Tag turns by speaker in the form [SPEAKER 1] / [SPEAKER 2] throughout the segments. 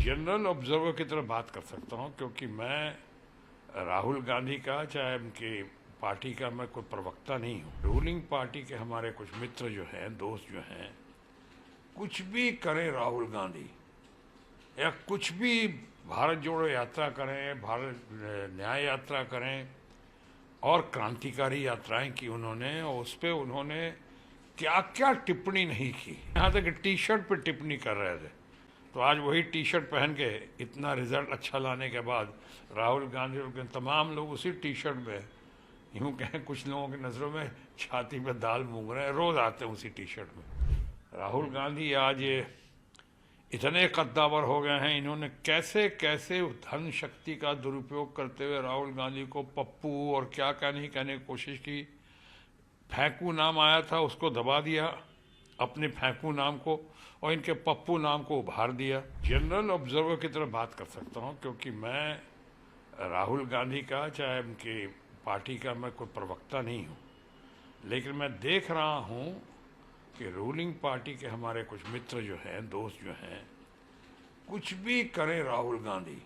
[SPEAKER 1] General observer की तरह बात कर सकता हूं, क्योंकि मैं राहुल गांधी का चाहे उनकी पार्टी का मैं कोई प्रवक्ता नहीं हूं। रूलिंग पार्टी के हमारे कुछ मित्र जो हैं, दोस्त जो हैं, कुछ भी करें राहुल गांधी या कुछ भी भारत जोड़ो यात्रा करें, भारत न्याय यात्रा करें और क्रांतिकारी यात्राएं की उन्होंने, और उस पर उन्होंने क्या क्या टिप्पणी नहीं की। यहाँ तक टी शर्ट पर टिप्पणी कर रहे थे, तो आज वही टी शर्ट पहन के इतना रिजल्ट अच्छा लाने के बाद राहुल गांधी और तमाम लोग उसी टी शर्ट में, यूँ कहें कुछ लोगों की नज़रों में छाती पे दाल मूंग रहे हैं, रोज़ आते हैं उसी टी शर्ट में। राहुल गांधी आज इतने कद्दावर हो गए हैं, इन्होंने कैसे कैसे धन शक्ति का दुरुपयोग करते हुए राहुल गांधी को पप्पू और क्या क्या नहीं कहने की कोशिश की। फेंकू नाम आया था, उसको दबा दिया, अपने फेंकू नाम को, और इनके पप्पू नाम को उभार दिया। जनरल ऑब्जर्वर की तरह बात कर सकता हूं, क्योंकि मैं राहुल गांधी का चाहे उनकी पार्टी का मैं कोई प्रवक्ता नहीं हूं, लेकिन मैं देख रहा हूं कि रूलिंग पार्टी के हमारे कुछ मित्र जो हैं, दोस्त जो हैं, कुछ भी करें राहुल गांधी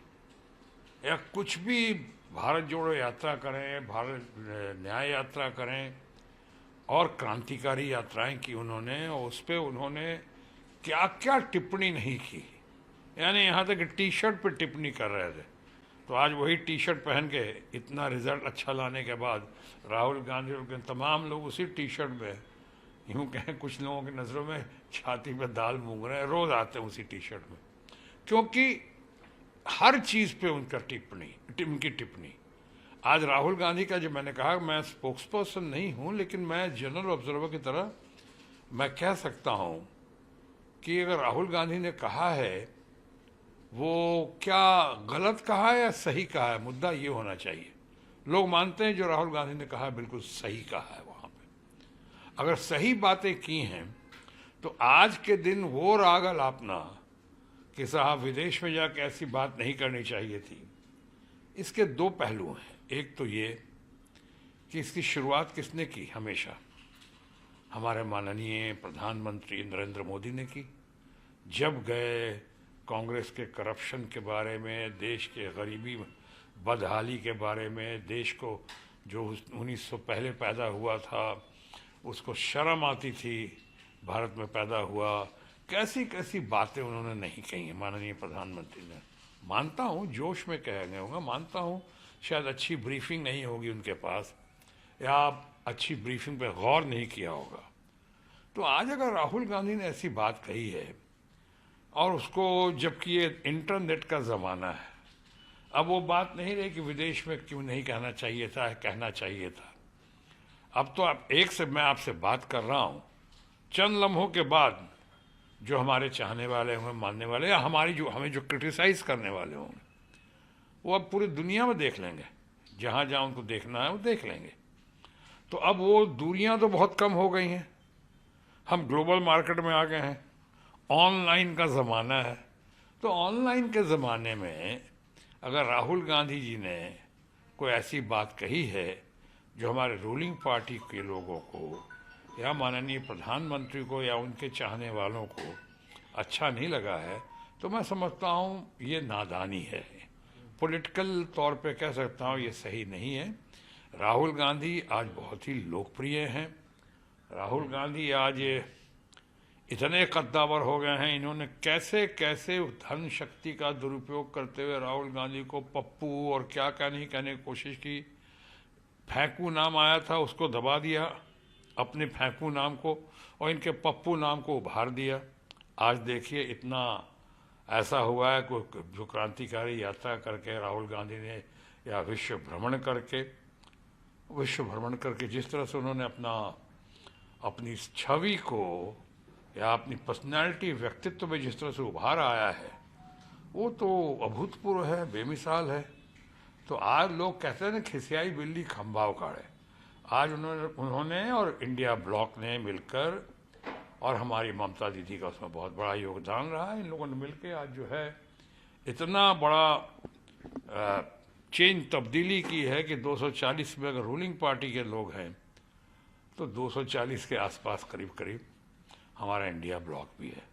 [SPEAKER 1] या कुछ भी भारत जोड़ो यात्रा करें, भारत न्याय यात्रा करें और क्रांतिकारी यात्राएं की उन्होंने, और उस पर उन्होंने क्या क्या टिप्पणी नहीं की। यानी यहाँ तक टी शर्ट पर टिप्पणी कर रहे थे, तो आज वही टी शर्ट पहन के इतना रिजल्ट अच्छा लाने के बाद राहुल गांधी और तमाम लोग उसी टी शर्ट में, यूँ कहें कुछ लोगों की नज़रों में छाती पे दाल मूंग रहे हैं, रोज़ आते हैं उसी टी शर्ट में, क्योंकि हर चीज़ पे उनका उनकी टिप्पणी। आज राहुल गांधी का, जो मैंने कहा मैं स्पोक्स पर्सन नहीं हूं, लेकिन मैं जनरल ऑब्जर्वर की तरह मैं कह सकता हूं कि अगर राहुल गांधी ने कहा है, वो क्या गलत कहा है या सही कहा है, मुद्दा ये होना चाहिए। लोग मानते हैं जो राहुल गांधी ने कहा है बिल्कुल सही कहा है। वहाँ पे अगर सही बातें की हैं तो आज के दिन वो राग अलापना कि साहब विदेश में जाकर ऐसी बात नहीं करनी चाहिए थी, इसके दो पहलू हैं। एक तो ये कि इसकी शुरुआत किसने की, हमेशा हमारे माननीय प्रधानमंत्री नरेंद्र मोदी ने की। जब गए कांग्रेस के करप्शन के बारे में, देश के गरीबी बदहाली के बारे में, देश को जो 1900 पहले पैदा हुआ था उसको शर्म आती थी भारत में पैदा हुआ, कैसी कैसी बातें उन्होंने नहीं कही हैं माननीय प्रधानमंत्री ने। मानता हूँ जोश में कह गए होंगे, मानता हूँ शायद अच्छी ब्रीफिंग नहीं होगी उनके पास, या अच्छी ब्रीफिंग पे गौर नहीं किया होगा। तो आज अगर राहुल गांधी ने ऐसी बात कही है, और उसको, जबकि ये इंटरनेट का ज़माना है, अब वो बात नहीं रही कि विदेश में क्यों नहीं कहना चाहिए था, कहना चाहिए था। अब तो आप एक से मैं आपसे बात कर रहा हूँ, चंद लम्हों के बाद जो हमारे चाहने वाले होंगे, मानने वाले, या हमारी जो हमें जो क्रिटिसाइज करने वाले होंगे, वो अब पूरी दुनिया में देख लेंगे, जहाँ जहाँ उनको देखना है वो देख लेंगे। तो अब वो दूरियाँ तो बहुत कम हो गई हैं, हम ग्लोबल मार्केट में आ गए हैं, ऑनलाइन का ज़माना है। तो ऑनलाइन के ज़माने में अगर राहुल गांधी जी ने कोई ऐसी बात कही है जो हमारे रूलिंग पार्टी के लोगों को या माननीय प्रधानमंत्री को या उनके चाहने वालों को अच्छा नहीं लगा है, तो मैं समझता हूँ ये नादानी है। पॉलिटिकल तौर पे कह सकता हूँ ये सही नहीं है। राहुल गांधी आज बहुत ही लोकप्रिय हैं। राहुल गांधी आज इतने कद्दावर हो गए हैं, इन्होंने कैसे कैसे धन शक्ति का दुरुपयोग करते हुए राहुल गांधी को पप्पू और क्या क्या नहीं कहने की कोशिश की। फेंकू नाम आया था, उसको दबा दिया, अपने फेंकू नाम को, और इनके पप्पू नाम को उभार दिया। आज देखिए इतना ऐसा हुआ है कि जो क्रांतिकारी यात्रा करके राहुल गांधी ने, या विश्व भ्रमण करके जिस तरह से उन्होंने अपनी छवि को या अपनी पर्सनैलिटी, व्यक्तित्व में जिस तरह से उभार आया है, वो तो अभूतपूर्व है, बेमिसाल है। तो आज लोग कहते हैं ना, खिसियाई बिल्ली खंभा उखाड़े। आज उन्होंने और इंडिया ब्लॉक ने मिलकर, और हमारी ममता दीदी का उसमें बहुत बड़ा योगदान रहा है, इन लोगों ने मिलकर आज जो है इतना बड़ा चेंज, तब्दीली की है कि 240 में अगर रूलिंग पार्टी के लोग हैं तो 240 के आसपास करीब करीब हमारा इंडिया ब्लॉक भी है।